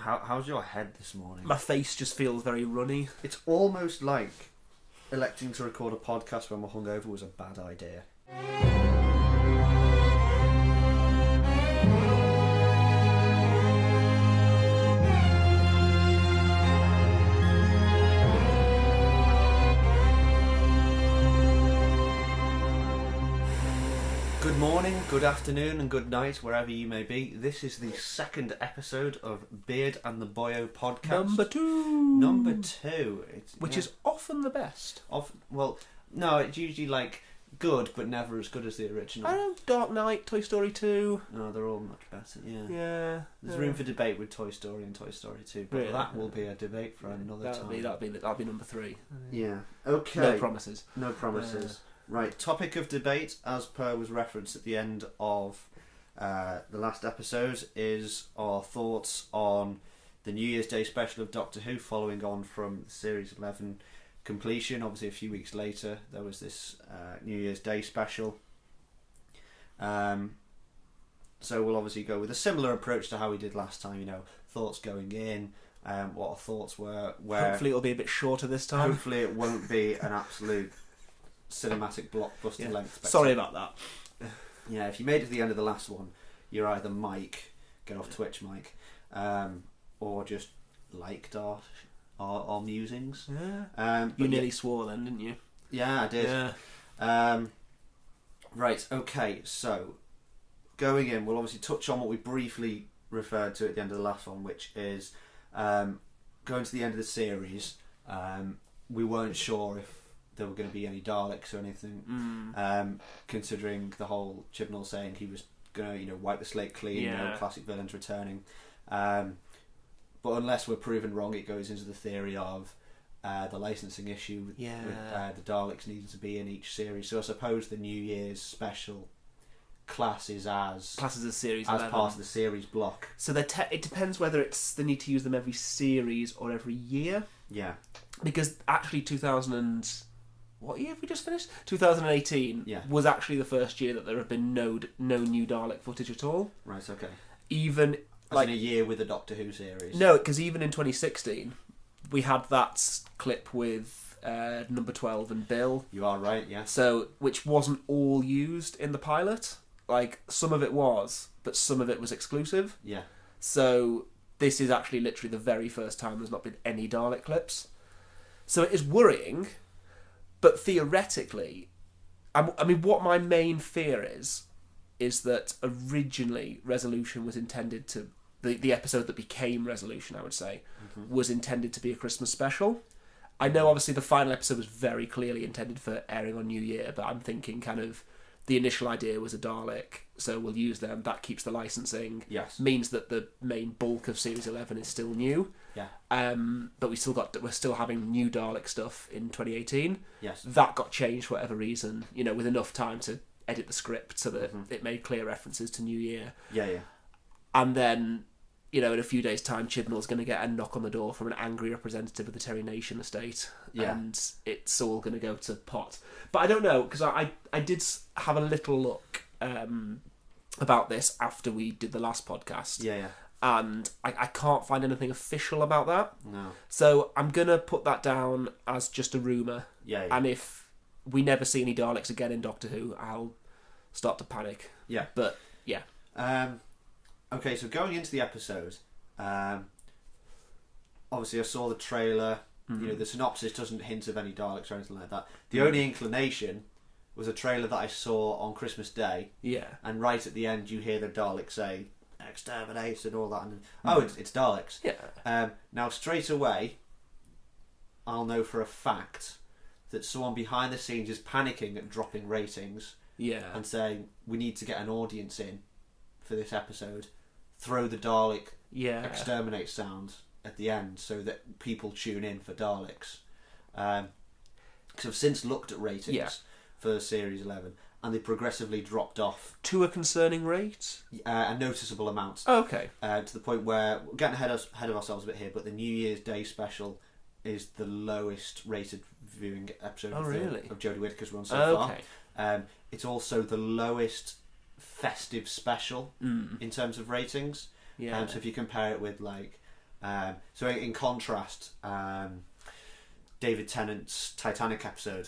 How's your head this morning? My face just feels very runny. It's almost like electing to record a podcast when we're hungover was a bad idea. Good morning, good afternoon and good night wherever you may be. This is the second episode of Beard and the Boyo podcast. Number two. Which is often the best. Well, no, it's usually like good but never as good as the original. I know, Dark Knight, Toy Story 2. No, they're all much better, yeah. Yeah. There's room for debate with Toy Story and Toy Story 2, but that will be a debate for another time. That'll be number 3. Yeah. Okay. No promises. No promises. Right, topic of debate, as per was referenced at the end of the last episode, is our thoughts on the New Year's Day special of Doctor Who, following on from Series 11 completion. Obviously, a few weeks later, there was this New Year's Day special. So we'll obviously go with a similar approach to how we did last time, thoughts going in, what our thoughts were. Hopefully it'll be a bit shorter this time. Hopefully it won't be an absolute cinematic blockbuster length. Sorry about that. Yeah, if you made it to the end of the last one, you're either Mike, get off Twitch, Mike, or just liked our musings. Yeah. You nearly swore then, didn't you? Yeah, I did. Yeah. Right. Okay. So going in, we'll obviously touch on what we briefly referred to at the end of the last one, which is going to the end of the series. We weren't sure if there were going to be any Daleks or anything, considering the whole Chibnall saying he was going to wipe the slate clean, classic villains returning. But unless we're proven wrong, it goes into the theory of the licensing issue with the Daleks needing to be in each series. So I suppose the New Year's special classes as a series as 11. part of the series block. So it depends whether they need to use them every series or every year. Yeah. Because actually what year have we just finished? 2018 was actually the first year that there have been no new Dalek footage at all. Right, okay. Even in a year with the Doctor Who series. No, because even in 2016 we had that clip with number 12 and Bill. You are right, yeah. So, which wasn't all used in the pilot. Like, some of it was, but some of it was exclusive. Yeah. So, this is actually literally the very first time there's not been any Dalek clips. So it is worrying, but theoretically, I mean, what my main fear is that originally Resolution was intended to... The episode that became Resolution, I would say, was intended to be a Christmas special. I know, obviously, the final episode was very clearly intended for airing on New Year, but I'm thinking kind of the initial idea was a Dalek, so we'll use them. That keeps the licensing. Yes. Means that the main bulk of Series 11 is still new. Yeah. But we're still having new Dalek stuff in 2018. Yes. That got changed for whatever reason, with enough time to edit the script so that it made clear references to New Year. Yeah, yeah. And then, in a few days' time, Chibnall's going to get a knock on the door from an angry representative of the Terry Nation estate. Yeah. And it's all going to go to pot. But I don't know, because I did have a little look about this after we did the last podcast. Yeah, yeah. And I can't find anything official about that. No. So I'm going to put that down as just a rumour. Yeah, yeah. And if we never see any Daleks again in Doctor Who, I'll start to panic. Yeah. But, yeah. Okay, so going into the episode, obviously I saw the trailer. The synopsis doesn't hint of any Daleks or anything like that. The only inclination was a trailer that I saw on Christmas Day. Yeah. And right at the end you hear the Daleks say, exterminate and all that. And it's Daleks. Yeah. Now, straight away, I'll know for a fact that someone behind the scenes is panicking at dropping ratings. Yeah. And saying, we need to get an audience in for this episode. Throw the Dalek exterminate sound at the end so that people tune in for Daleks. Because I've since looked at ratings for Series 11 and they progressively dropped off. To a concerning rate? A noticeable amount. Oh, okay. To the point where, we're getting ahead of ourselves a bit here, but the New Year's Day special is the lowest rated viewing episode of Jodie Whittaker's run so far. It's also the lowest festive special in terms of ratings. So if you compare it with like So in contrast, David Tennant's Titanic episode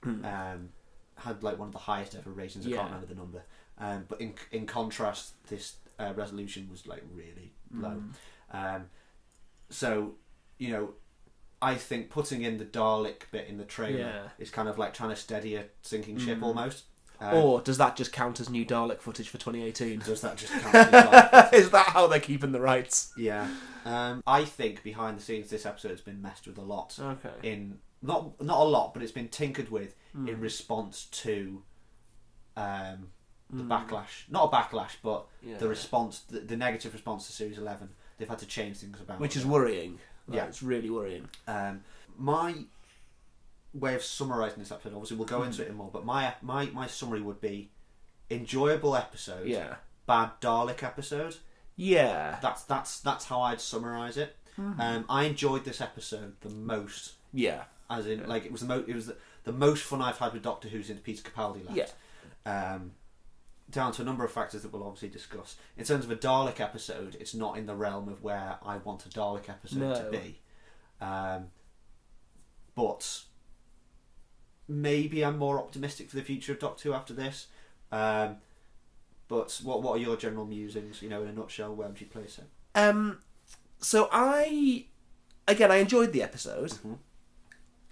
had like one of the highest ever ratings. I can't remember the number. But in contrast, this resolution was like really low. So, you know, I think putting in the Dalek bit in the trailer is kind of like trying to steady a sinking ship almost. Or does that just count as new Dalek footage for 2018? Does that just count as Dalek footage? Is that how they're keeping the rights? Yeah. I think behind the scenes this episode has been messed with a lot. Okay. In not a lot, but it's been tinkered with in response to the backlash. Not a backlash, but the response, the negative response to Series 11. They've had to change things about. Which is worrying. Yeah. It's really worrying. My way of summarising this episode, obviously we'll go into it in more, but my summary would be enjoyable episode, bad Dalek episode. Yeah. That's how I'd summarise it. I enjoyed this episode the most. Yeah. As in, like, it was the most fun I've had with Doctor Who since Peter Capaldi left. Yeah. Down to a number of factors that we'll obviously discuss. In terms of a Dalek episode, it's not in the realm of where I want a Dalek episode to be. But maybe I'm more optimistic for the future of Doctor Who after this. But what are your general musings? You know, in a nutshell, where would you place it? So I enjoyed the episode.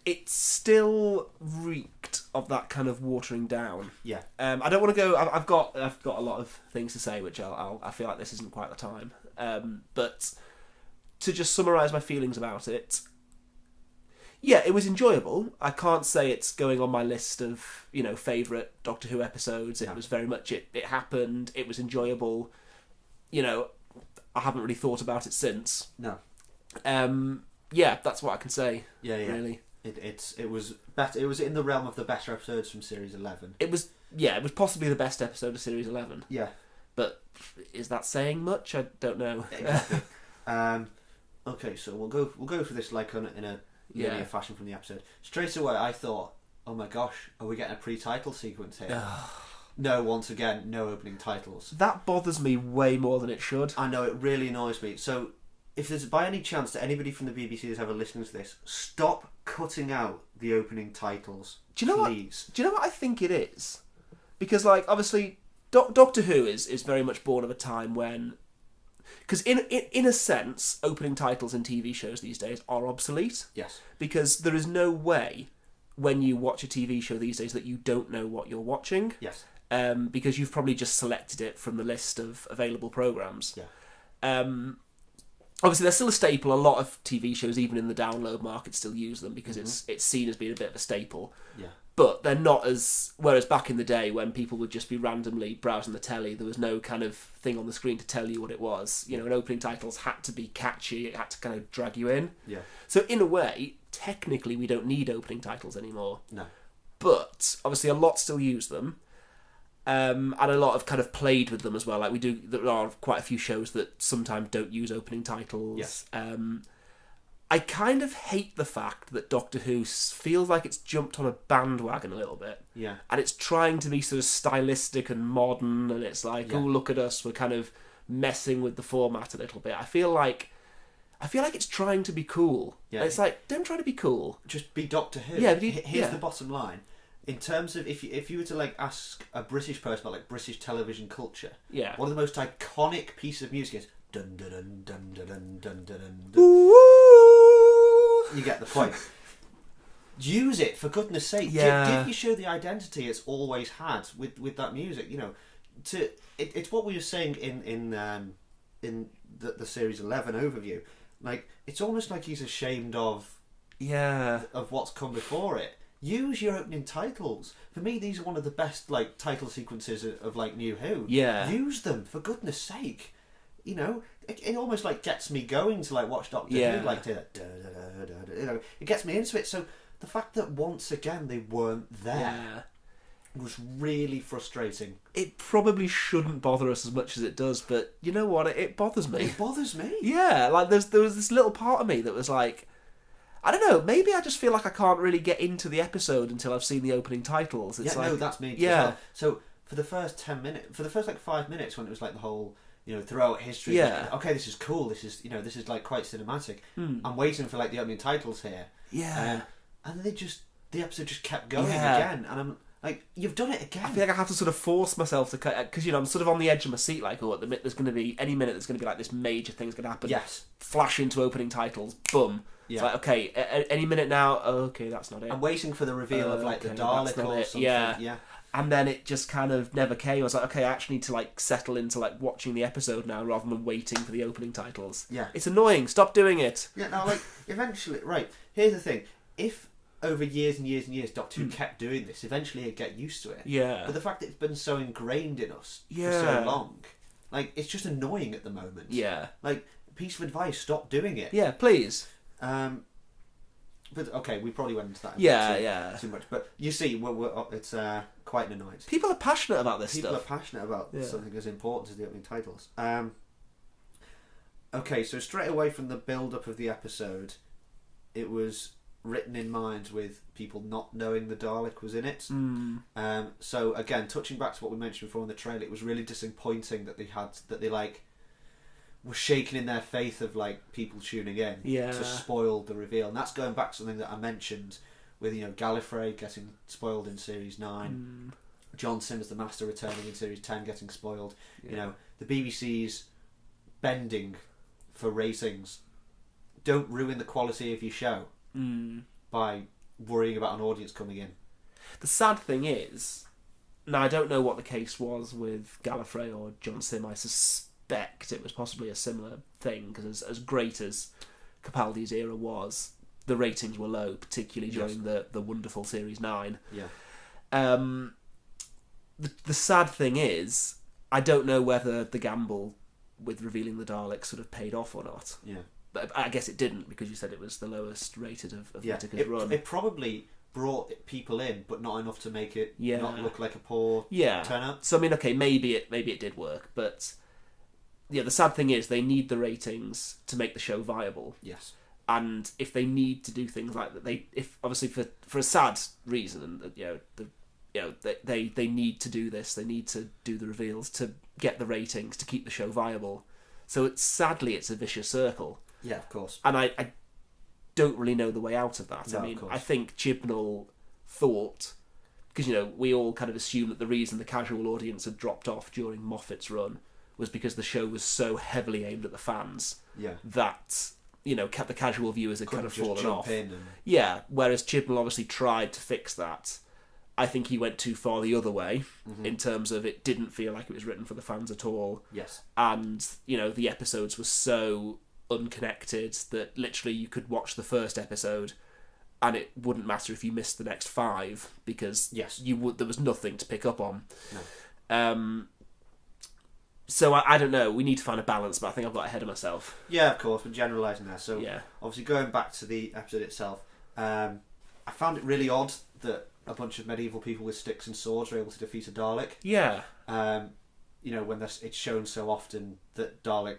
It still reeked of that kind of watering down. Yeah. I don't want to go. I've got a lot of things to say, which I feel like this isn't quite the time. But to just summarise my feelings about it, yeah, it was enjoyable. I can't say it's going on my list of, you know, favourite Doctor Who episodes. It was very much it happened. It was enjoyable. You know, I haven't really thought about it since. No. Yeah, that's what I can say. Yeah. Really. It was better. It was in the realm of the better episodes from Series 11. It was possibly the best episode of Series 11. Yeah. But is that saying much? I don't know. Exactly. Okay, so we'll go for this like in a linear fashion from the episode. Straight away, I thought, oh my gosh, are we getting a pre-title sequence here? No, once again, no opening titles. That bothers me way more than it should. I know, it really annoys me. So, if there's by any chance that anybody from the BBC is ever listening to this, stop cutting out the opening titles. Do you know please. Do you know what I think it is? Because, like, obviously, Doctor Who is very much born of a time when, because in a sense, opening titles in TV shows these days are obsolete. Yes. Because there is no way when you watch a TV show these days that you don't know what you're watching. Yes. Because you've probably just selected it from the list of available programmes. Yeah. Obviously, they're still a staple. A lot of TV shows, even in the download market, still use them because it's seen as being a bit of a staple. Yeah. But they're not as... Whereas back in the day, when people would just be randomly browsing the telly, there was no kind of thing on the screen to tell you what it was. You know, and opening titles had to be catchy. It had to kind of drag you in. Yeah. So in a way, technically, we don't need opening titles anymore. No. But obviously, a lot still use them. And a lot have kind of played with them as well. Like there are quite a few shows that sometimes don't use opening titles. Yes. I kind of hate the fact that Doctor Who feels like it's jumped on a bandwagon a little bit. Yeah. And it's trying to be sort of stylistic and modern, and it's like, oh, look at us, we're kind of messing with the format a little bit. I feel like it's trying to be cool. Yeah. And it's like, don't try to be cool. Just be Doctor Who. Yeah. Here's the bottom line. In terms of if you were to like ask a British person about like British television culture, one of the most iconic pieces of music is dun dun dun dun dun dun dun dun dun. You get the point. Use it for goodness sake. Yeah. Give your show the identity it's always had with that music. You know, it's what we were saying in the Series 11 overview. Like, it's almost like he's ashamed of what's come before it. Use your opening titles. For me, these are one of the best like title sequences of like New Who. Yeah. Use them for goodness sake. You know, it almost like gets me going to like watch Doctor Who. Like you know, it gets me into it. So the fact that once again they weren't there was really frustrating. It probably shouldn't bother us as much as it does, but you know what? It bothers me. It bothers me. Yeah, like there was this little part of me that was like, I don't know, maybe I just feel like I can't really get into the episode until I've seen the opening titles. It's no, that's me. Yeah. Well. So for the first 10 minutes, for the first like 5 minutes when it was like the whole, throughout history. Yeah. Like, okay, this is cool. This is like quite cinematic. I'm waiting for like the opening titles here. Yeah. And then the episode just kept going Yeah. again, and I'm like, you've done it again. I feel like I have to sort of force myself to cut, because I'm sort of on the edge of my seat. Like, at the minute there's going to be there's going to be like this major thing's going to happen. Yes. Flash into opening titles. Boom. Yeah. It's like, okay, any minute now. Oh, okay, that's not it. I'm waiting for the reveal of like the okay, Dalek that's not or it. something. Yeah. Yeah. And then it just kind of never came. I was like, okay, I actually need to like settle into like watching the episode now rather than waiting for the opening titles. Yeah. It's annoying. Stop doing it. Yeah. Now, like, eventually, right. Here's the thing: if over years and years and years, Doctor Who kept doing this, eventually you'd get used to it. Yeah. But the fact that it's been so ingrained in us for Yeah. so long, like, it's just annoying at the moment. Yeah. Like, piece of advice: stop doing it. Yeah, please. But okay, we probably went into that. Yeah. Too much. But you see, it's quite an annoyance. People are passionate about this People stuff. are passionate about something as important as the opening titles. Okay, so straight away from the build-up of the episode, it was written in mind with people not knowing the Dalek was in it. So again, touching back to what we mentioned before in the trailer, it was really disappointing that they were shaking in their faith of like people tuning in to spoil the reveal, and that's going back to something that I mentioned with Gallifrey getting spoiled in series 9, John Simmons the Master returning in series 10 getting spoiled. The BBC's bending for ratings. Don't ruin the quality of your show by worrying about an audience coming in. The sad thing is, now I don't know what the case was with Gallifrey or John Sim. I suspect it was possibly a similar thing, because as great as Capaldi's era was, the ratings were low, particularly during the wonderful series 9. Yeah. The sad thing is, I don't know whether the gamble with revealing the Daleks sort of paid off or not. Yeah. But I guess it didn't, because you said it was the lowest rated of Whittaker's run. It probably brought people in, but not enough to make it not look like a poor turn up. So I mean, okay, maybe it did work, but the sad thing is they need the ratings to make the show viable. Yes. And if they need to do things like that, if obviously for a sad reason, they need to do this. They need to do the reveals to get the ratings to keep the show viable. So sadly it's a vicious circle. Yeah, of course. And I don't really know the way out of that. No, I mean, of course. I think Chibnall thought, because we all kind of assume that the reason the casual audience had dropped off during Moffat's run was because the show was so heavily aimed at the fans that the casual viewers had kind of fallen off. Yeah, whereas Chibnall obviously tried to fix that. I think he went too far the other way in terms of it didn't feel like it was written for the fans at all. Yes. And, the episodes were so unconnected that literally you could watch the first episode and it wouldn't matter if you missed the next 5 because there was nothing to pick up on. No. So I don't know. We need to find a balance, but I think I've got ahead of myself. Yeah, of course. We're generalising there. So obviously going back to the episode itself, I found it really odd that a bunch of medieval people with sticks and swords were able to defeat a Dalek. Yeah. When it's shown so often that Dalek,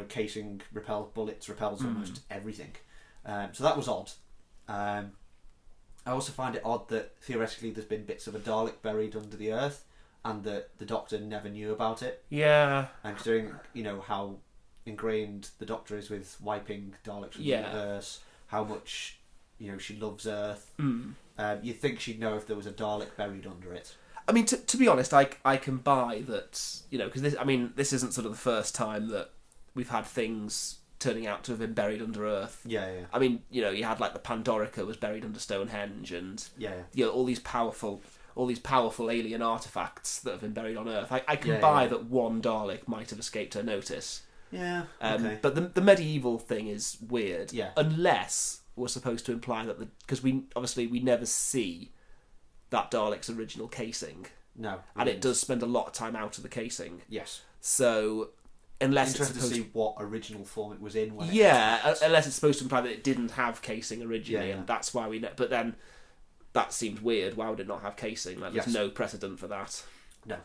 casing repels almost everything. So that was odd. I also find it odd that theoretically there's been bits of a Dalek buried under the earth and that the Doctor never knew about it. Yeah. And considering, how ingrained the Doctor is with wiping Daleks from the universe, how much, she loves Earth, you'd think she'd know if there was a Dalek buried under it. I mean, to be honest, I can buy that, because this isn't sort of the first time that we've had things turning out to have been buried under Earth. Yeah. I mean, you had like the Pandorica was buried under Stonehenge, and all these powerful alien artifacts that have been buried on Earth. I can buy that one Dalek might have escaped her notice. Yeah. Okay. But the medieval thing is weird. Yeah. Unless we're supposed to imply that because we never see that Dalek's original casing. No. And it does spend a lot of time out of the casing. Yes. So unless interested to see what original form it was in. When unless it's supposed to imply that it didn't have casing originally, and that's why we know. But then that seems weird. Why would it not have casing? Like, there's no precedent for that. No.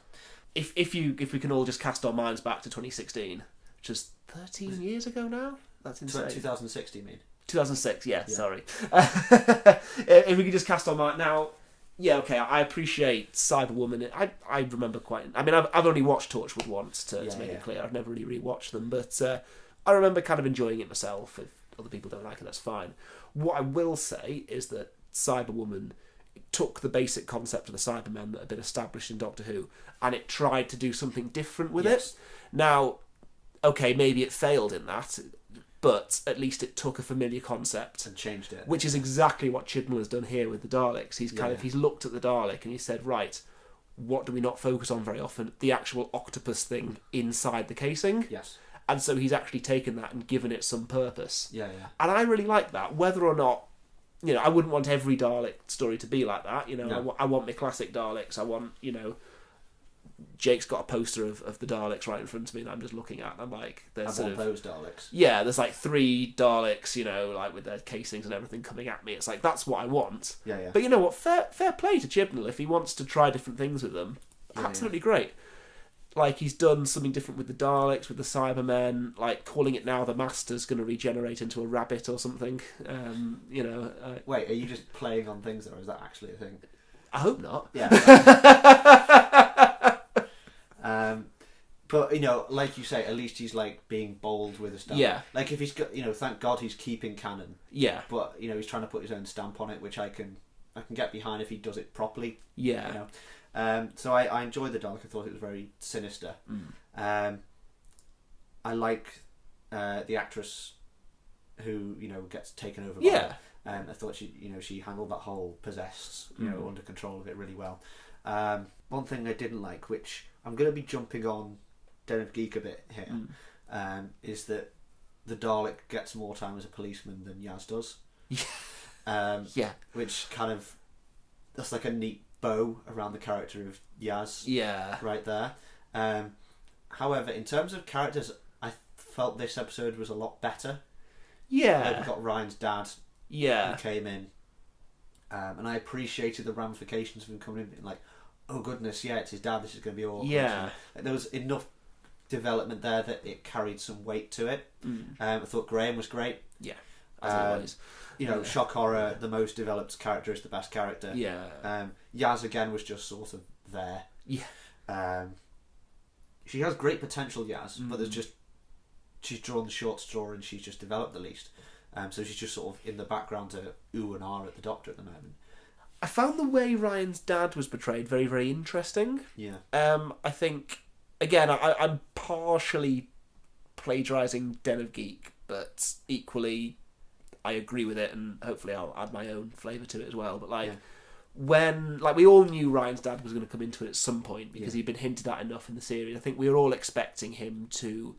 If we can all just cast our minds back to 2016, which is 13 years ago now. That's insane. 2006, do you mean? 2006. Yeah. Sorry. If we could just cast our mind now. yeah, okay, I appreciate Cyberwoman. I remember quite... I mean, I've only watched Torchwood once, to make it clear. I've never really rewatched them, but I remember kind of enjoying it myself. If other people don't like it, that's fine. What I will say is that Cyberwoman took the basic concept of the Cybermen that had been established in Doctor Who, and it tried to do something different with it. Now, okay, maybe it failed in that, but at least it took a familiar concept and changed it, which is exactly what Chibnall has done here with the Daleks. He's looked at the Dalek and he said, right, what do we not focus on very often? The actual octopus thing inside the casing. Yes. And so he's actually taken that and given it some purpose. Yeah. And I really like that. Whether or not, I wouldn't want every Dalek story to be like that. No. I want my classic Daleks. I want, Jake's got a poster of the Daleks right in front of me that I'm just looking at, and I'm like, there's those Daleks. Yeah, there's like 3 Daleks, like with their casings and everything coming at me. It's like, that's what I want. Yeah. But you know what? Fair play to Chibnall. If he wants to try different things with them, absolutely great. Like, he's done something different with the Daleks, with the Cybermen, like calling it now the Master's going to regenerate into a rabbit or something. Wait, are you just playing on things, or is that actually a thing? I hope not. Yeah. But, like you say, at least he's, like, being bold with his stuff. Yeah. Like, if he's got, thank God he's keeping canon. Yeah. But, he's trying to put his own stamp on it, which I can get behind if he does it properly. Yeah. So I enjoyed the Dalek. I thought it was very sinister. I like the actress who, gets taken over by it. I thought she handled that whole possessed, under control of it really well. One thing I didn't like, which I'm going to be jumping on Den of Geek a bit here, is that the Dalek gets more time as a policeman than Yaz does. Which kind of, that's like a neat bow around the character of Yaz. Yeah. Right there. However, in terms of characters, I felt this episode was a lot better. Yeah. Like, we got Ryan's dad. Yeah. Who came in. And I appreciated the ramifications of him coming in, like, oh goodness, yeah, it's his dad, this is going to be awkward. Yeah. Like, there was enough development there that it carried some weight to it. I thought Graham was great. Yeah. As always. Shock horror, the most developed character is the best character. Yeah. Yaz again was just sort of there. Yeah. She has great potential, Yaz, but she's drawn the short straw and she's just developed the least. So she's just sort of in the background to ooh and ah at the Doctor at the moment. I found the way Ryan's dad was portrayed very, very interesting. Yeah. I think, again, I'm partially plagiarising Den of Geek, but equally I agree with it, and hopefully I'll add my own flavour to it as well. But when we all knew Ryan's dad was going to come into it at some point because he'd been hinted at enough in the series. I think we were all expecting him to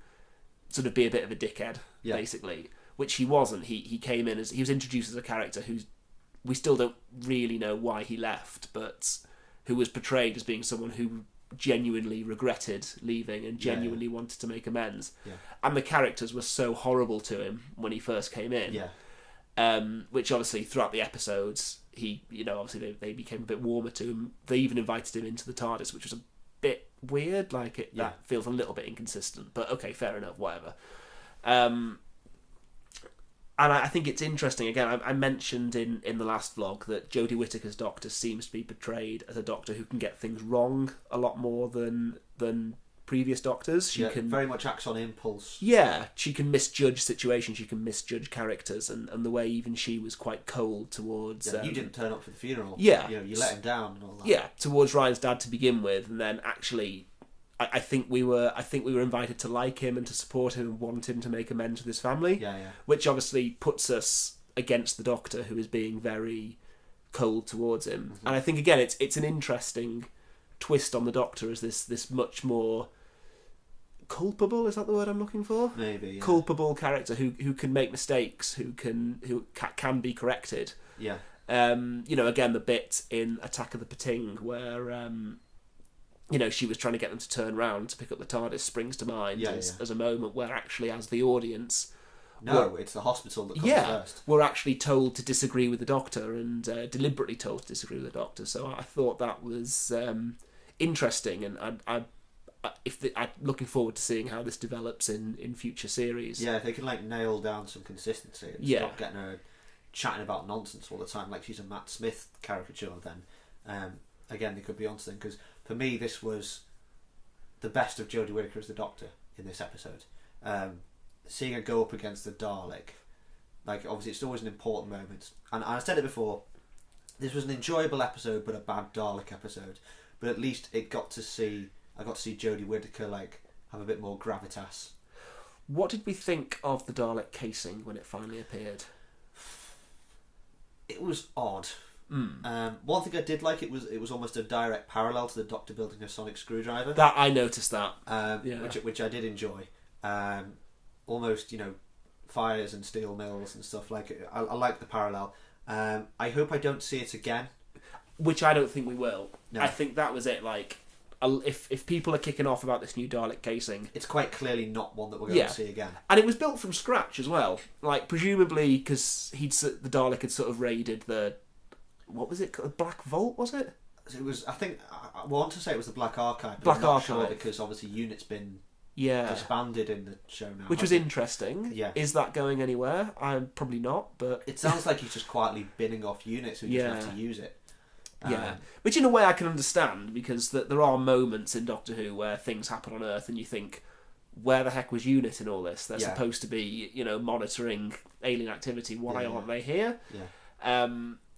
sort of be a bit of a dickhead, basically, which he wasn't. He came in he was introduced as a character who's, we still don't really know why he left, but who was portrayed as being someone who genuinely regretted leaving and genuinely wanted to make amends. Yeah. And the characters were so horrible to him when he first came in. Yeah. Which obviously throughout the episodes, obviously they became a bit warmer to him. They even invited him into the TARDIS, which was a bit weird. That feels a little bit inconsistent, but okay, fair enough, whatever. And I think it's interesting, again, I mentioned in the last vlog that Jodie Whittaker's Doctor seems to be portrayed as a Doctor who can get things wrong a lot more than previous Doctors. She can very much acts on impulse. Yeah, she can misjudge situations, she can misjudge characters, and the way even she was quite cold towards... you didn't turn up for the funeral. Yeah. You let him down and all that. Yeah, towards Ryan's dad to begin with, and then actually... I think we were invited to like him and to support him and want him to make amends with his family. Yeah. Which obviously puts us against the Doctor, who is being very cold towards him. Mm-hmm. And I think again it's an interesting twist on the Doctor as this much more culpable, is that the word I'm looking for? Maybe. Yeah. Culpable character who can make mistakes, who can be corrected. Yeah. Again, the bit in Attack of the Pating where she was trying to get them to turn round to pick up the TARDIS springs to mind as a moment where actually, as the audience... it's the hospital that comes first. We're actually told to disagree with the Doctor and deliberately told to disagree with the Doctor. So I thought that was interesting, and I'm looking forward to seeing how this develops in future series. Yeah, if they can nail down some consistency and stop getting her chatting about nonsense all the time like she's a Matt Smith caricature, then... again, they could be onto them, because for me this was the best of Jodie Whittaker as the Doctor in this episode. Seeing her go up against the Dalek, like, obviously it's always an important moment, and I said it before, this was an enjoyable episode but a bad Dalek episode, but at least I got to see Jodie Whittaker like have a bit more gravitas. What did we think of the Dalek casing when it finally appeared? It was odd. One thing I did like, it was almost a direct parallel to the Doctor building a sonic screwdriver. That I noticed that, which I did enjoy. Almost, fires and steel mills and stuff like it. I like the parallel. I hope I don't see it again. Which I don't think we will. No. I think that was it. Like, if people are kicking off about this new Dalek casing, it's quite clearly not one that we're going to see again. And it was built from scratch as well. Like, presumably because the Dalek had sort of raided the, what was it? The Black Vault, was it? It was. I think I want to say it was the Black Archive. Black I'm not Archive, sure, because obviously Unit's been disbanded in the show now. Which was interesting. Yeah. Is that going anywhere? I'm probably not, but it sounds like he's just quietly binning off Units who just have to use it. Which in a way I can understand, because there are moments in Doctor Who where things happen on Earth and you think, where the heck was Unit in all this? They're supposed to be, monitoring alien activity. Why aren't they here? Yeah.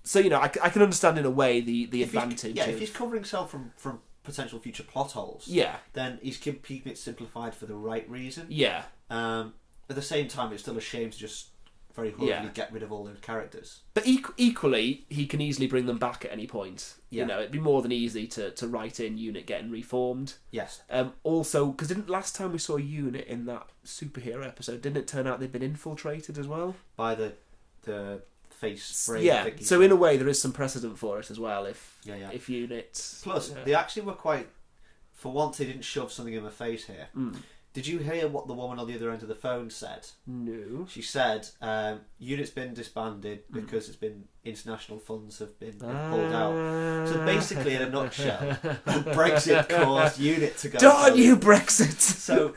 So, I can understand in a way the advantage. If he's covering himself from potential future plot holes, then he's keeping it simplified for the right reason. Yeah. At the same time, it's still a shame to just very hurriedly get rid of all those characters. But equally, he can easily bring them back at any point. Yeah. It'd be more than easy to write in Unit getting reformed. Yes. Also, because last time we saw Unit in that superhero episode, didn't it turn out they'd been infiltrated as well? By the face spray. Yeah, so in a way there is some precedent for it as well, if Unit... Plus, they actually were quite... For once, they didn't shove something in the face here. Did you hear what the woman on the other end of the phone said? No. She said, Unit's been disbanded because international funds have been pulled out. So basically, in a nutshell, Brexit caused Unit to go... Darn you, Brexit! So,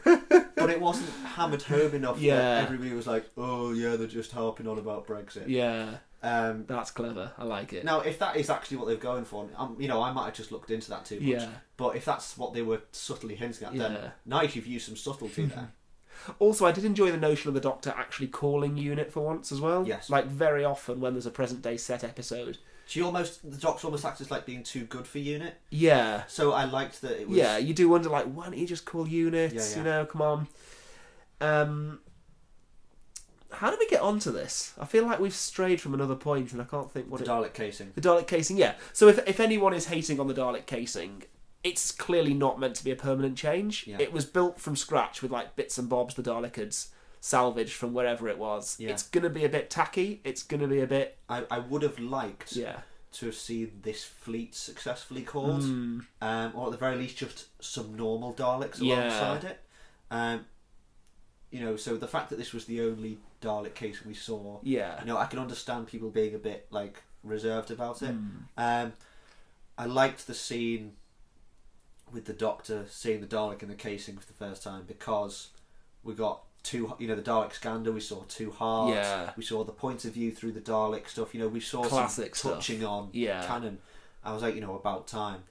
but it wasn't hammered home enough that everybody was like, oh yeah, they're just harping on about Brexit. Yeah. That's clever. I like it. Now, if that is actually what they're going for, I might have just looked into that too much. Yeah. But if that's what they were subtly hinting at, then nice, you've used some subtlety there. Also, I did enjoy the notion of the Doctor actually calling Unit for once as well. Yes. Like, very often when there's a present-day set episode. The Doctor almost acts as like being too good for Unit. Yeah. So I liked that it was... Yeah, you do wonder, like, why don't you just call Unit? Come on. How did we get onto this? I feel like we've strayed from another point and I can't think what the Dalek casing. The Dalek casing, yeah. So if anyone is hating on the Dalek casing, it's clearly not meant to be a permanent change. Yeah. It was built from scratch with like bits and bobs the Dalek had salvaged from wherever it was. Yeah. It's going to be a bit tacky. It's going to be a bit... I would have liked to have seen this fleet successfully called. Or at the very least just some normal Daleks alongside it. So the fact that this was the only Dalek case we saw, I can understand people being a bit like reserved about it. I liked the scene with the Doctor seeing the Dalek in the casing for the first time, because we got the Dalek Scander, we saw two hearts, we saw the point of view through the Dalek stuff, we saw classic some touching on Canon. I was like, about time.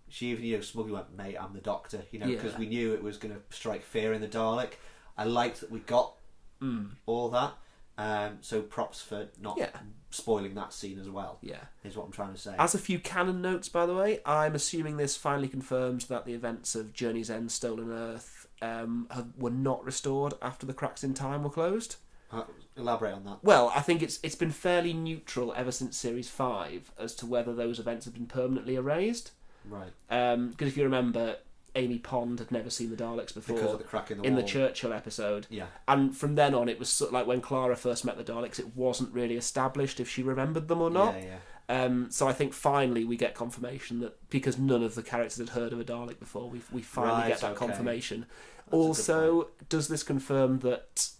She even, smugly went, mate, I'm the Doctor, because we knew it was going to strike fear in the Dalek. I liked that we got all that. So props for not spoiling that scene as well, is what I'm trying to say. As a few canon notes, by the way, I'm assuming this finally confirms that the events of Journey's End, Stolen Earth were not restored after the cracks in time were closed. Elaborate on that. Well, I think it's been fairly neutral ever since Series 5 as to whether those events have been permanently erased. Right. Because if you remember, Amy Pond had never seen the Daleks before because of the crack in the wall. The Churchill episode. Yeah. And from then on, it was sort of like when Clara first met the Daleks, it wasn't really established if she remembered them or not. So I think finally we get confirmation that because none of the characters had heard of a Dalek before, we finally get that confirmation. That's also, does this confirm that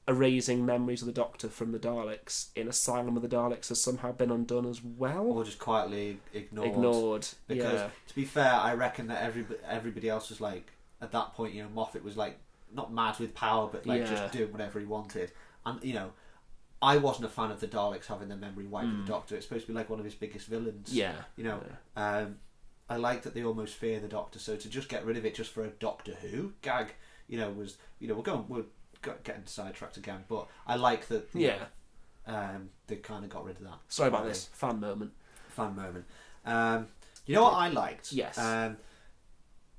erasing memories of the Doctor from the Daleks in Asylum of the Daleks has somehow been undone as well? Or just quietly ignored. Because, to be fair, I reckon that everybody else was like, at that point, Moffat was like, not mad with power, but like just doing whatever he wanted. And, I wasn't a fan of the Daleks having their memory wiped with the Doctor. It's supposed to be like one of his biggest villains. Yeah. You know, I like that they almost fear the Doctor. So to just get rid of it just for a Doctor Who gag, was, we're getting sidetracked again. But I like that. They kind of got rid of that. Sorry about this. Fan moment. You know what I liked? Yes.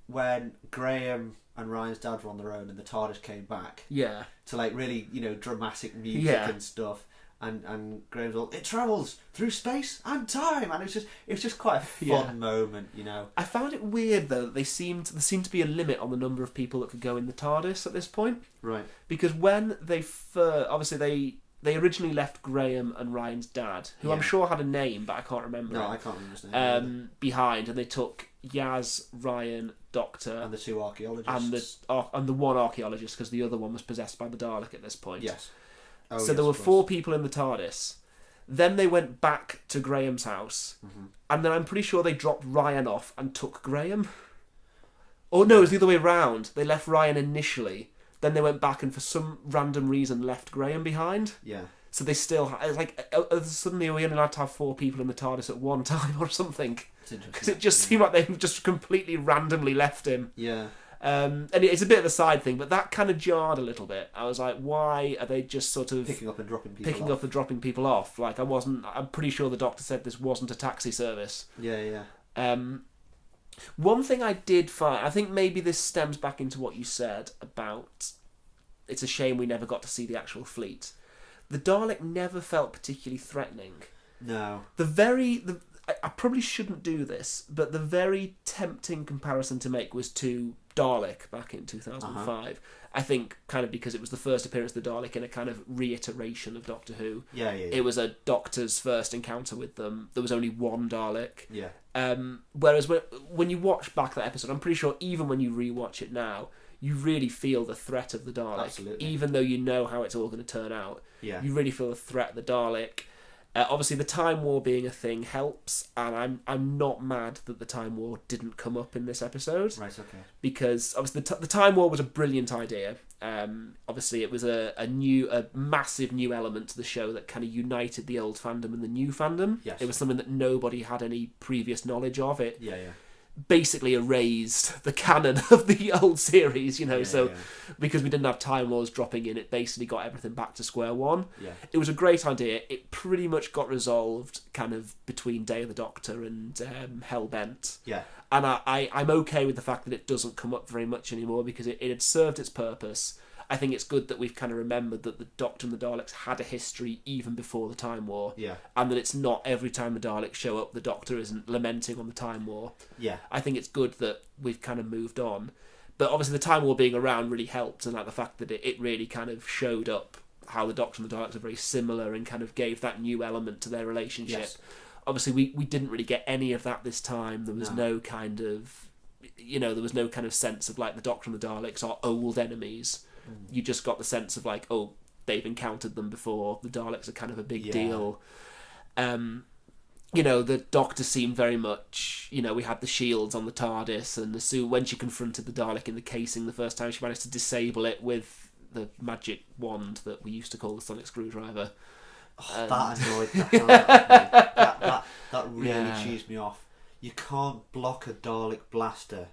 When Graham and Ryan's dad were on their own and the TARDIS came back. Yeah. To like really, dramatic music and stuff. And Graham's all, it travels through space and time, and it was just quite a fun moment, I found it weird though that there seemed to be a limit on the number of people that could go in the TARDIS at this point. Right. Because when they obviously they originally left Graham and Ryan's dad, who I'm sure had a name, but I can't remember. No, I can't remember his name. Behind, and they took Yaz, Ryan, Doctor, and the two archaeologists, and the one archaeologist, because the other one was possessed by the Dalek at this point. Yes. So there were 4 people in the TARDIS. Then they went back to Graham's house, and then I'm pretty sure they dropped Ryan off and took Graham. Oh no, it was the other way around. They left Ryan initially, then they went back and for some random reason left Graham behind. Yeah. So they still it's like suddenly we only had to have 4 people in the TARDIS at one time or something. Because it just seemed like they just completely randomly left him. Yeah. And it's a bit of a side thing, but that kind of jarred a little bit. I was like, why are they just sort of picking up and dropping people off? Like, I'm pretty sure the Doctor said this wasn't a taxi service. Yeah. One thing I did find, I think maybe this stems back into what you said about it's a shame we never got to see the actual fleet. The Dalek never felt particularly threatening. No. I probably shouldn't do this, but the very tempting comparison to make was to Dalek back in 2005. I think kind of because it was the first appearance of the Dalek in a kind of reiteration of Doctor Who. Yeah. It was a Doctor's first encounter with them. There was only one Dalek. Yeah. Whereas when you watch back that episode, I'm pretty sure even when you rewatch it now, you really feel the threat of the Dalek. Absolutely. Even though you know how it's all going to turn out. Yeah. You really feel the threat of the Dalek. Obviously, the Time War being a thing helps, and I'm not mad that the Time War didn't come up in this episode. Right, okay. Because obviously the Time War was a brilliant idea. Obviously, it was a massive new element to the show that kind of united the old fandom and the new fandom. Yes. It was something that nobody had any previous knowledge of. It basically erased the canon of the old series, because we didn't have Time Lords dropping in, it basically got everything back to square one. Yeah. It was a great idea. It pretty much got resolved kind of between Day of the Doctor and Hellbent. Yeah. And I'm okay with the fact that it doesn't come up very much anymore because it had served its purpose. I think it's good that we've kind of remembered that the Doctor and the Daleks had a history even before the Time War. Yeah. And that it's not every time the Daleks show up, the Doctor isn't lamenting on the Time War. Yeah. I think it's good that we've kind of moved on. But obviously the Time War being around really helped, and like the fact that it really kind of showed up how the Doctor and the Daleks are very similar and kind of gave that new element to their relationship. Yes. Obviously we didn't really get any of that this time. There was no kind of sense of like the Doctor and the Daleks are old enemies. You just got the sense of like, oh, they've encountered them before. The Daleks are kind of a big deal. The Doctor seemed very much, we had the shields on the TARDIS, and when she confronted the Dalek in the casing the first time, she managed to disable it with the magic wand that we used to call the sonic screwdriver. That annoyed the hell out of me. That really cheesed me off. You can't block a Dalek blaster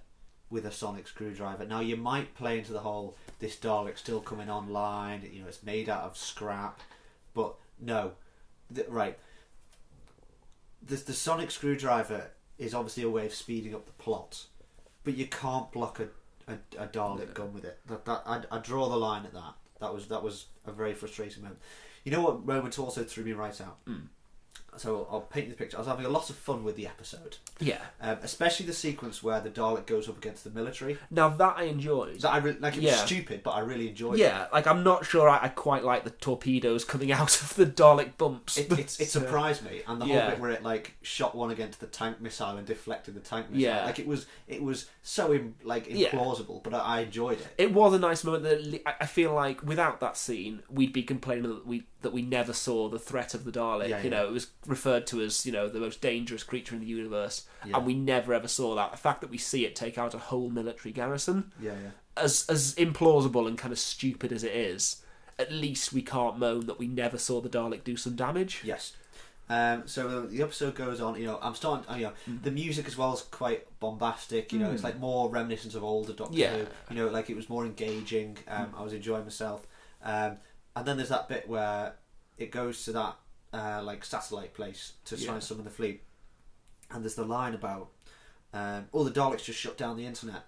with a sonic screwdriver. Now, you might play into the whole, this Dalek's still coming online, it's made out of scrap, but no. The sonic screwdriver is obviously a way of speeding up the plot, but you can't block a Dalek gun with it. I draw the line at that. That was a very frustrating moment. You know what moment also threw me right out? So I'll paint you the picture. I was having a lot of fun with the episode. Yeah. Especially the sequence where the Dalek goes up against the military. Now that I enjoyed. It was stupid, but I really enjoyed it. Yeah, like I'm not sure I quite like the torpedoes coming out of the Dalek bumps. It surprised me, and the whole bit where it like shot one against the tank missile and deflected the tank missile. Yeah. Like it was so implausible, but I enjoyed it. It was a nice moment that I feel like without that scene, we'd be complaining that we never saw the threat of the Dalek. Yeah, it was referred to as the most dangerous creature in the universe, and we never ever saw that. The fact that we see it take out a whole military garrison, as implausible and kind of stupid as it is, at least we can't moan that we never saw the Dalek do some damage. Yes. So the episode goes on. I'm starting. The music as well is quite bombastic. It's like more reminiscent of older Doctor Who. Like it was more engaging. I was enjoying myself. And then there's that bit where it goes to that like satellite place to try and summon the fleet, and there's the line about the Daleks just shut down the internet,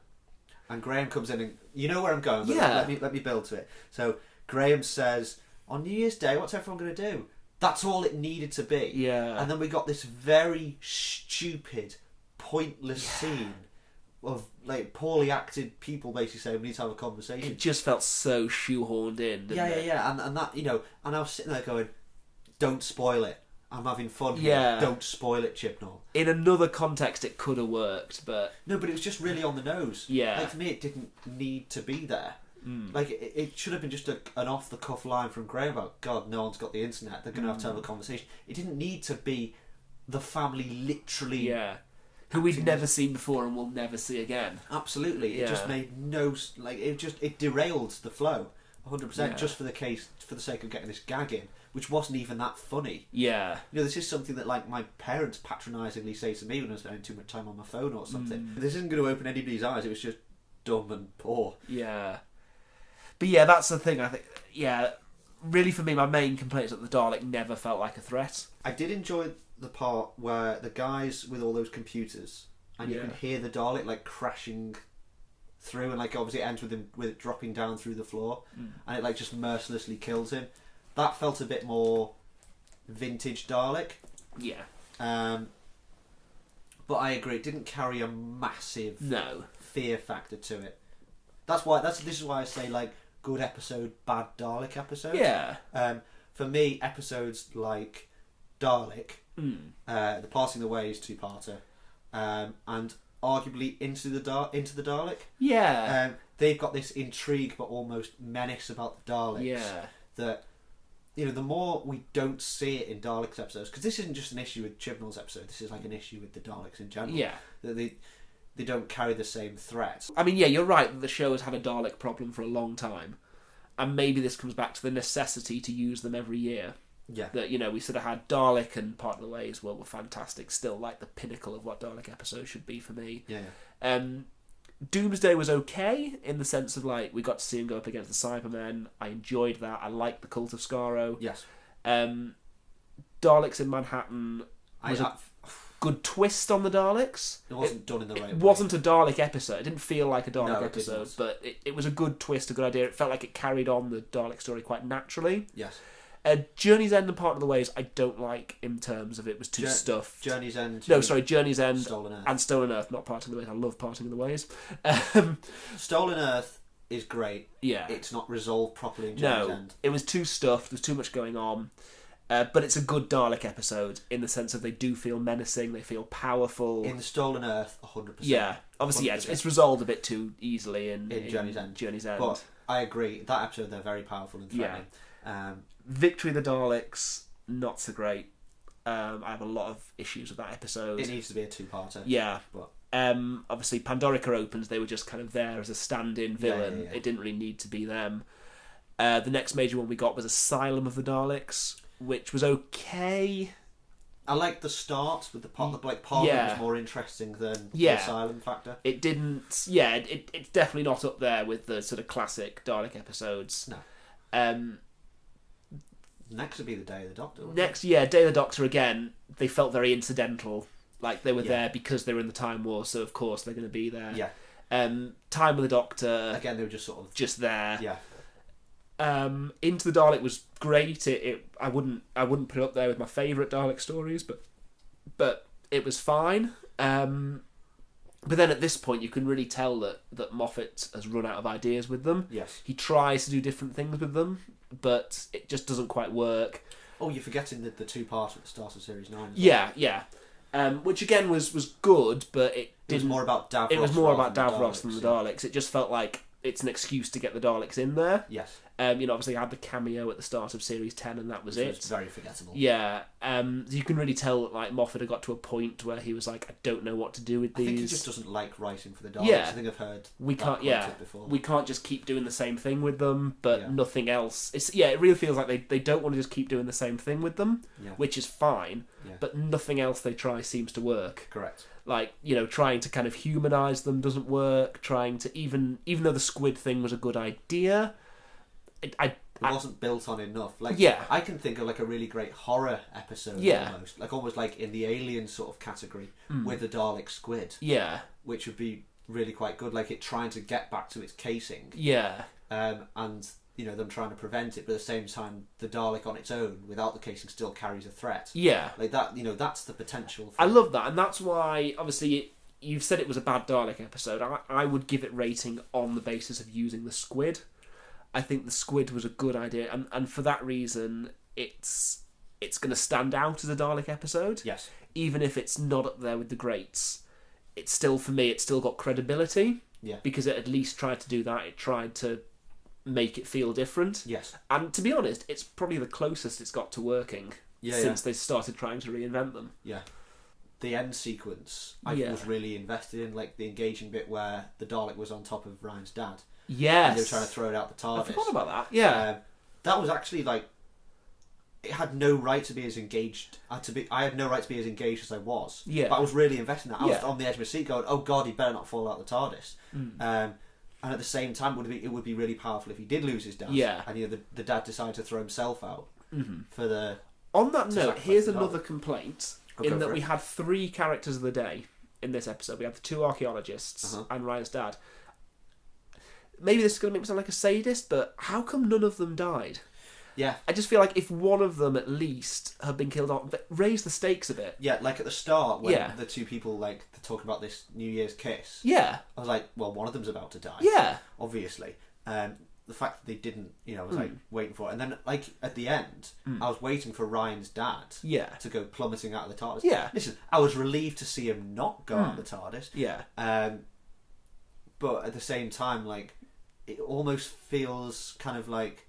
and Graham comes in and you know where I'm going. But let me build to it. So Graham says, on New Year's Day, what's everyone going to do? That's all it needed to be. Yeah. And then we got this very stupid, pointless scene of like poorly acted people basically saying we need to have a conversation. It just felt so shoehorned in, didn't it? Yeah. And that, and I was sitting there going, don't spoil it. I'm having fun here. Don't spoil it, Chibnall. In another context, it could have worked, but... No, but it was just really on the nose. Yeah. Like, for me, it didn't need to be there. Like, it should have been just an off-the-cuff line from Graham about, God, no one's got the internet. They're going to have a conversation. It didn't need to be the family literally... Yeah. Who we'd never seen before and will never see again. Absolutely. It just made no... Like, it derailed the flow. 100%, just for the sake of getting this gag in, which wasn't even that funny. Yeah. This is something that like my parents patronisingly say to me when I'm spending too much time on my phone or something. This isn't going to open anybody's eyes. It was just dumb and poor. Yeah. But yeah, that's the thing. I think. Yeah, really for me, my main complaint is that the Dalek never felt like a threat. I did enjoy the part where the guys with all those computers and you can hear the Dalek like crashing through, and like obviously it ends with him with it dropping down through the floor, and it like just mercilessly kills him. That felt a bit more vintage Dalek. Yeah. But I agree, it didn't carry a massive fear factor to it. This is why I say like good episode, bad Dalek episode. Yeah. For me, episodes like Dalek, The Passing the Ways two-parter, and arguably Into the Dalek. Yeah. They've got this intrigue but almost menace about the Daleks. Yeah. That the more we don't see it in Daleks episodes, because this isn't just an issue with Chibnall's episode. This is like an issue with the Daleks in general. Yeah. That they don't carry the same threat. I mean, yeah, you're right that the show has had a Dalek problem for a long time, and maybe this comes back to the necessity to use them every year. Yeah. That, we sort of had Dalek and Part of the Ways were fantastic, still like the pinnacle of what Dalek episodes should be for me. Yeah. Doomsday was okay in the sense of like we got to see him go up against the Cybermen. I enjoyed that. I liked the Cult of Skaro. Yes. Daleks in Manhattan was a good twist on the Daleks. It wasn't done in the right way. It wasn't a Dalek episode. It didn't feel like a Dalek No, episode, but it was a good twist, a good idea. It felt like it carried on the Dalek story quite naturally. Yes. Journey's End and Part of the Ways I don't like in terms of it was too stuffed. Journey's End. No, sorry, Journey's End Stolen Earth. and Stolen Earth, not Parting the Ways. I love Parting of the Ways. Stolen Earth is great. Yeah. It's not resolved properly in Journey's End. It was too stuffed. There's too much going on. But it's a good Dalek episode in the sense that they do feel menacing. They feel powerful. In the Stolen Earth, 100%. Yeah. Obviously, 100%. Yeah, it's resolved a bit too easily in Journey's End. Journey's End. But I agree. That episode, they're very powerful and threatening. Yeah. Victory of the Daleks, not so great. I have a lot of issues with that episode. It needs to be a two-parter. Yeah. But obviously, Pandorica opens. They were just kind of there as a stand-in villain. Yeah. It didn't really need to be them. The next major one we got was Asylum of the Daleks, which was okay. I liked the start with the part. Like Parliament was more interesting than the Asylum factor. It didn't. Yeah, it's definitely not up there with the sort of classic Dalek episodes. No. Next would be the Day of the Doctor. Day of the Doctor again. They felt very incidental. Like they were there because they were in the Time War, so of course they're going to be there. Yeah. Time of the Doctor. Again, they were just sort of just there. Yeah. Into the Dalek was great. I wouldn't put it up there with my favourite Dalek stories, but it was fine. But then at this point, you can really tell that Moffat has run out of ideas with them. Yes. He tries to do different things with them, but it just doesn't quite work. Oh, you're forgetting the two-part at the start of Series 9. Yeah. Which again was good, but it was more about Davros. It was more about Davros than the Daleks. It just felt like it's an excuse to get the Daleks in there. Yes. Obviously I had the cameo at the start of Series 10 and that was it. It's very forgettable. Yeah. You can really tell that like Moffat had got to a point where he was like, I don't know what to do with these. I think he just doesn't like writing for the Daleks. Yeah. I think I've heard before. We can't just keep doing the same thing with them, but nothing else. It really feels like they don't want to just keep doing the same thing with them, which is fine, but nothing else they try seems to work. Correct. Like, trying to kind of humanise them doesn't work, trying to even though the squid thing was a good idea, it wasn't built on enough. I can think of like a really great horror episode almost like in the Alien sort of category with the Dalek squid. Yeah. Which would be really quite good, like it trying to get back to its casing. Yeah. And them trying to prevent it, but at the same time the Dalek on its own without the casing still carries a threat. Yeah. Like that, that's the potential for I love that, and that's why obviously you've said it was a bad Dalek episode. I would give it rating on the basis of using the squid. I think the squid was a good idea, and for that reason, it's going to stand out as a Dalek episode. Yes. Even if it's not up there with the greats, it's still, for me, it's still got credibility. Yeah. Because it at least tried to do that. It tried to make it feel different. Yes. And to be honest, it's probably the closest it's got to working since they started trying to reinvent them. Yeah. The end sequence, I was really invested in, like the engaging bit where the Dalek was on top of Ryan's dad. Yes. And they were trying to throw it out the TARDIS. I forgot about that. Yeah. That was actually like, it had no right to be as engaged. I had no right to be as engaged as I was. Yeah. But I was really invested in that. I was on the edge of my seat going, oh God, he better not fall out the TARDIS. And at the same time, it would be really powerful if he did lose his dad. Yeah. And the dad decided to throw himself out for the... On that note, here's another complaint, in that we had 3 characters of the day in this episode. We had the 2 archaeologists and Ryan's dad. Maybe this is going to make me sound like a sadist, but how come none of them died? Yeah. I just feel like if one of them at least had been killed off, raise the stakes a bit. Yeah, like at the start when the 2 people like talk about this New Year's kiss. Yeah. I was like, well, one of them's about to die. Yeah. Obviously. The fact that they didn't, I was like waiting for it. And then like at the end, I was waiting for Ryan's dad to go plummeting out of the TARDIS. Yeah. Listen, I was relieved to see him not go out of the TARDIS. Yeah. But at the same time, like, it almost feels kind of like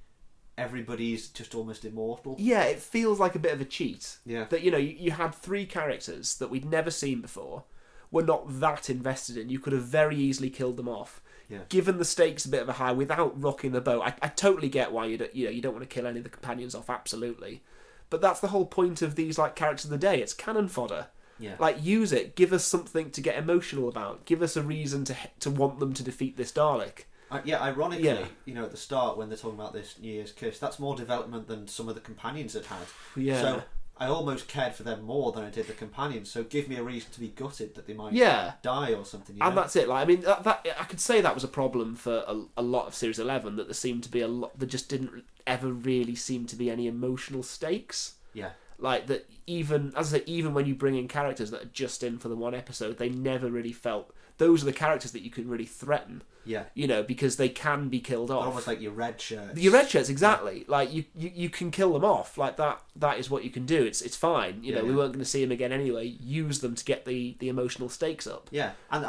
everybody's just almost immortal. Yeah, it feels like a bit of a cheat. Yeah. That, you had 3 characters that we'd never seen before, were not that invested in. You could have very easily killed them off. Yeah. Given the stakes a bit of a high without rocking the boat. I totally get why you don't want to kill any of the companions off, absolutely. But that's the whole point of these like characters of the day. It's cannon fodder. Yeah. Like, use it. Give us something to get emotional about. Give us a reason to want them to defeat this Dalek. Ironically, at the start when they're talking about this New Year's kiss, that's more development than some of the companions had had. Yeah. So I almost cared for them more than I did the companions. So give me a reason to be gutted that they might die or something. And that's it. Like, I mean, that I could say that was a problem for a lot of Series 11. That there seemed to be a lot. There just didn't ever really seem to be any emotional stakes. Yeah. Like that. Even as I say, even when you bring in characters that are just in for the one episode, they never really felt. Those are the characters that you can really threaten. Yeah. Because they can be killed off. They're almost like your red shirts. Your red shirts, exactly. Yeah. Like, you can kill them off. Like, that is what you can do. It's fine. We weren't going to see them again anyway. Use them to get the emotional stakes up. Yeah. And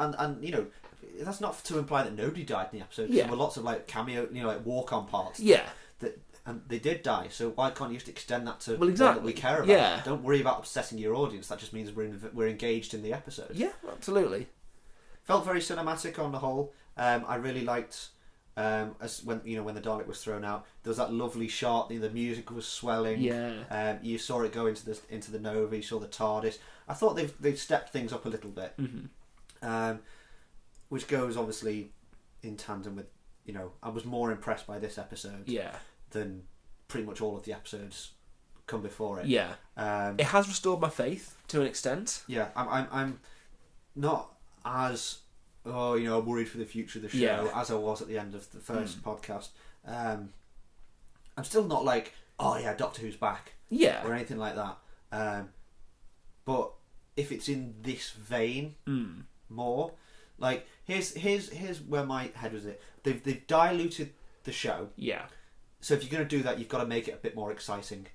that's not to imply that nobody died in the episode. Yeah. There were lots of, like, cameo, like, walk-on parts. Yeah. And they did die, so why can't you just extend that to one that we care about? Yeah. Don't worry about obsessing your audience. That just means we're engaged in the episode. Yeah, absolutely. Felt very cinematic on the whole. I really liked as when the Dalek was thrown out. There was that lovely shot. The music was swelling. Yeah. You saw it go into the Nova. You saw the TARDIS. I thought they've stepped things up a little bit, which goes obviously in tandem with I was more impressed by this episode. Yeah. Than pretty much all of the episodes come before it. Yeah. It has restored my faith to an extent. Yeah. I'm not as worried for the future of the show as I was at the end of the first podcast. I'm still not like, oh yeah, Doctor Who's back, or anything like that. But if it's in this vein more, like here's where my head was at. They've diluted the show. Yeah. So if you're going to do that, you've got to make it a bit more exciting,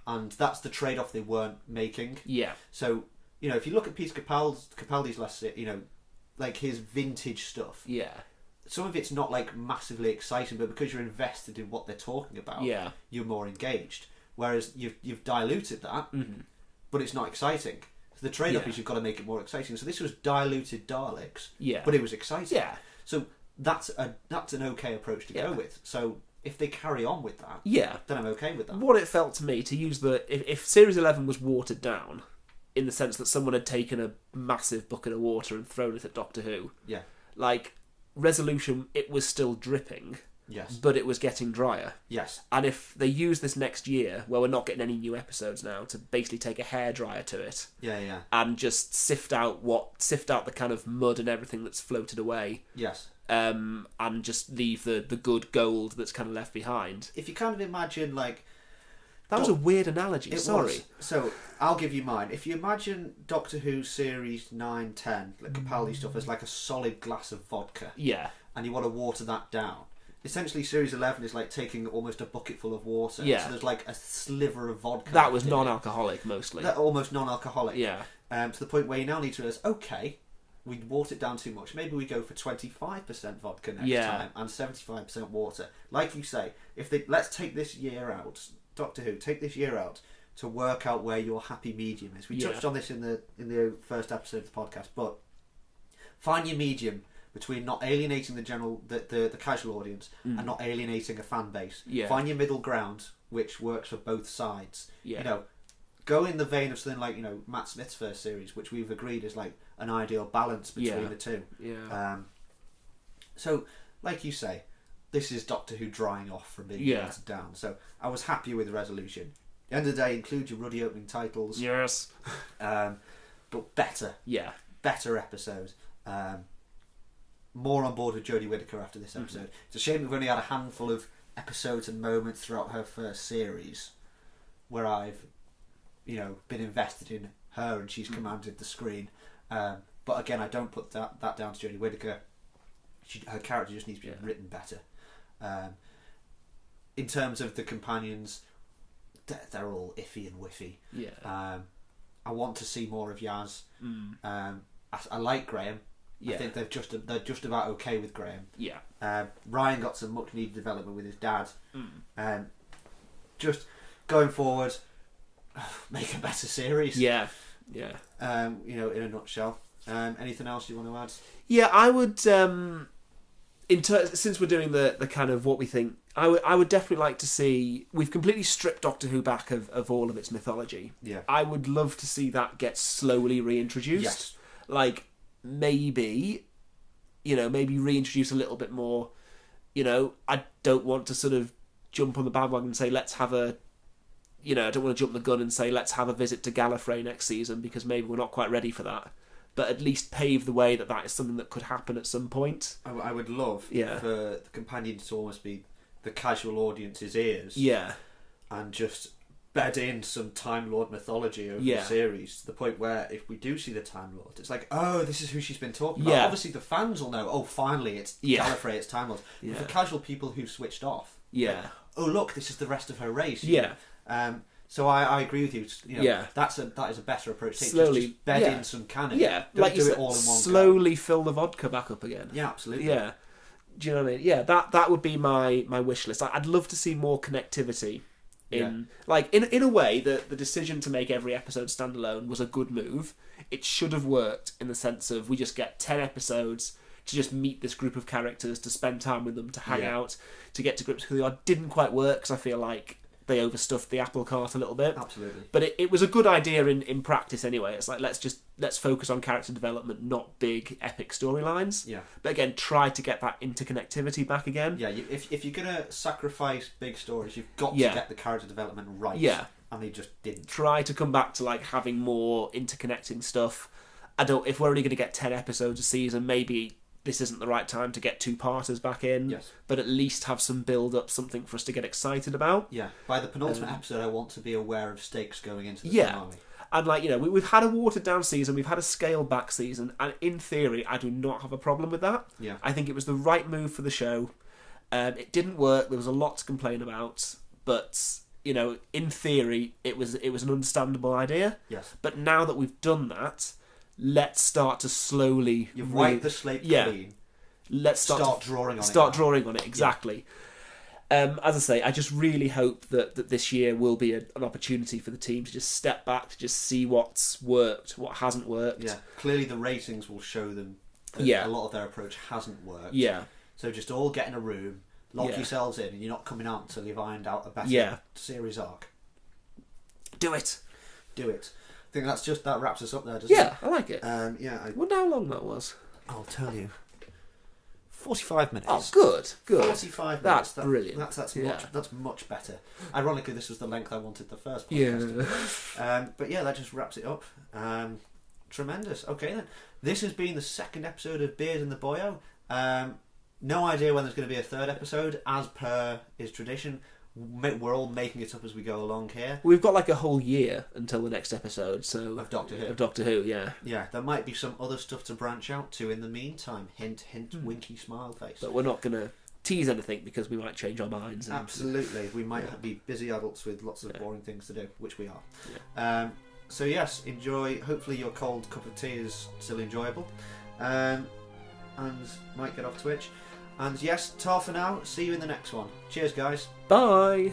and that's the trade-off they weren't making. Yeah. So if you look at Peter Capaldi's last, like his vintage stuff. Yeah. some of it's not like massively exciting, but because you're invested in what they're talking about, you're more engaged. Whereas you've diluted that, but it's not exciting. So the trade-off is you've got to make it more exciting. So this was diluted Daleks, but it was exciting. Yeah. So that's an okay approach to go with. So if they carry on with that, then I'm okay with that. What it felt to me, to use if Series 11 was watered down, in the sense that someone had taken a massive bucket of water and thrown it at Doctor Who, like Resolution, it was still dripping. Yes. But it was getting drier. Yes. And if they use this next year, where we're not getting any new episodes now, to basically take a hairdryer to it, and just sift out the kind of mud and everything that's floated away, and just leave the good gold that's kind of left behind. If you kind of imagine like that was a weird analogy. Sorry. So I'll give you mine. If you imagine Doctor Who series 9, 10, like Capaldi stuff, as like a solid glass of vodka, and you want to water that down. Essentially, Series 11 is like taking almost a bucket full of water. Yeah. So there's like a sliver of vodka. That was non-alcoholic, mostly. Almost non-alcoholic. Yeah. To the point where you now need to realize, okay, we watered it down too much. Maybe we go for 25% vodka next time and 75% water. Like you say, let's take this year out, Doctor Who, take this year out to work out where your happy medium is. We touched on this in the first episode of the podcast, but find your medium between not alienating the casual audience and not alienating a fan base. Find your middle ground, which works for both sides. You know, go in the vein of something like, you know, Matt Smith's first series, which we've agreed is like an ideal balance between the two. So, like you say, this is Doctor Who drying off from being watered down. So I was happy with the resolution. At the end of the day, include your ruddy opening titles. Yes. But better. Better episode. More on board with Jodie Whittaker after this episode. It's a shame we've only had a handful of episodes and moments throughout her first series where I've, you know, been invested in her and she's commanded the screen. But again, I don't put that down to Jodie Whittaker. Her character just needs to be written better. In terms of the companions, they're all iffy and whiffy. I want to see more of Yaz. I like Graham. I think they're just about okay with Graham. Ryan got some much needed development with his dad. Just going forward, make a better series. You know, in a nutshell. Anything else you want to add? Yeah, I would. Since we're doing the kind of what we think, I would definitely like to see. We've completely stripped Doctor Who back of all of its mythology. I would love to see that get slowly reintroduced. Like, maybe reintroduce a little bit more. You know, I don't want to sort of jump on the bandwagon and say let's have a. You know, I don't want to jump the gun and say let's have a visit to Gallifrey next season because maybe we're not quite ready for that. But at least pave the way that is something that could happen at some point. I would love for the companions to almost be the casual audience's ears. And just bed in some Time Lord mythology over the series to the point where if we do see the Time Lord, it's like, oh, this is who she's been talking about. Obviously the fans will know, oh, finally it's Gallifrey, it's Time Lord. But for casual people who've switched off, like, oh, look, this is the rest of her race. So I agree with you. You know, that is a better approach. Slowly just bed in some canon. Don't like do it all in one slowly fill the vodka back up again. Absolutely. Do you know what I mean? That would be my wish list. I'd love to see more connectivity. In a way, the decision to make every episode standalone was a good move. It should have worked in the sense of we just get 10 episodes to just meet this group of characters, to spend time with them, to hang out, to get to grips with who they are. Didn't quite work because I feel like they overstuffed the apple cart a little bit. Absolutely. But it was a good idea in practice anyway. It's like, let's focus on character development, not big epic storylines. But again, try to get that interconnectivity back again. If you're going to sacrifice big stories, you've got to get the character development right. And they just didn't. Try to come back to like having more interconnecting stuff. If we're only going to get 10 episodes a season, maybe this isn't the right time to get 2-parters back in, but at least have some build-up, something for us to get excited about. By the penultimate episode, I want to be aware of stakes going into the finale. And like, you know, we've had a watered-down season, we've had a scaled-back season, and in theory, I do not have a problem with that. I think it was the right move for the show. It didn't work, there was a lot to complain about, but, you know, in theory, it was an understandable idea. But now that we've done that, let's start to slowly... You've wiped the slate clean. let's start drawing on it. Start drawing on it, exactly. As I say, I just really hope that this year will be an opportunity for the team to just step back, to just see what's worked, what hasn't worked. Yeah, clearly the ratings will show them that a lot of their approach hasn't worked. Yeah. So just all get in a room, lock yourselves in, and you're not coming out until you've ironed out a better series arc. Do it. I think that wraps us up there, doesn't it? Yeah, I like it. I wonder how long that was. I'll tell you. 45 minutes. Oh, good. 45 minutes. That's brilliant. That's much better. Ironically, this was the length I wanted the first podcast. Yeah. But yeah, that just wraps it up. Tremendous. Okay then. This has been the second episode of Beers in the Boyo. No idea when there's going to be a third episode, as per is tradition. We're all making it up as we go along here. We've got like a whole year until the next episode, so of Doctor Who. Of Doctor Who, yeah. Yeah, there might be some other stuff to branch out to in the meantime. Hint, hint, winky smile face. But we're not going to tease anything because we might change our minds. Absolutely, we might be busy adults with lots of boring things to do, which we are. Yeah. So yes, enjoy. Hopefully your cold cup of tea is still enjoyable, and might get off Twitch. And yes, ta for now. See you in the next one. Cheers, guys. Bye.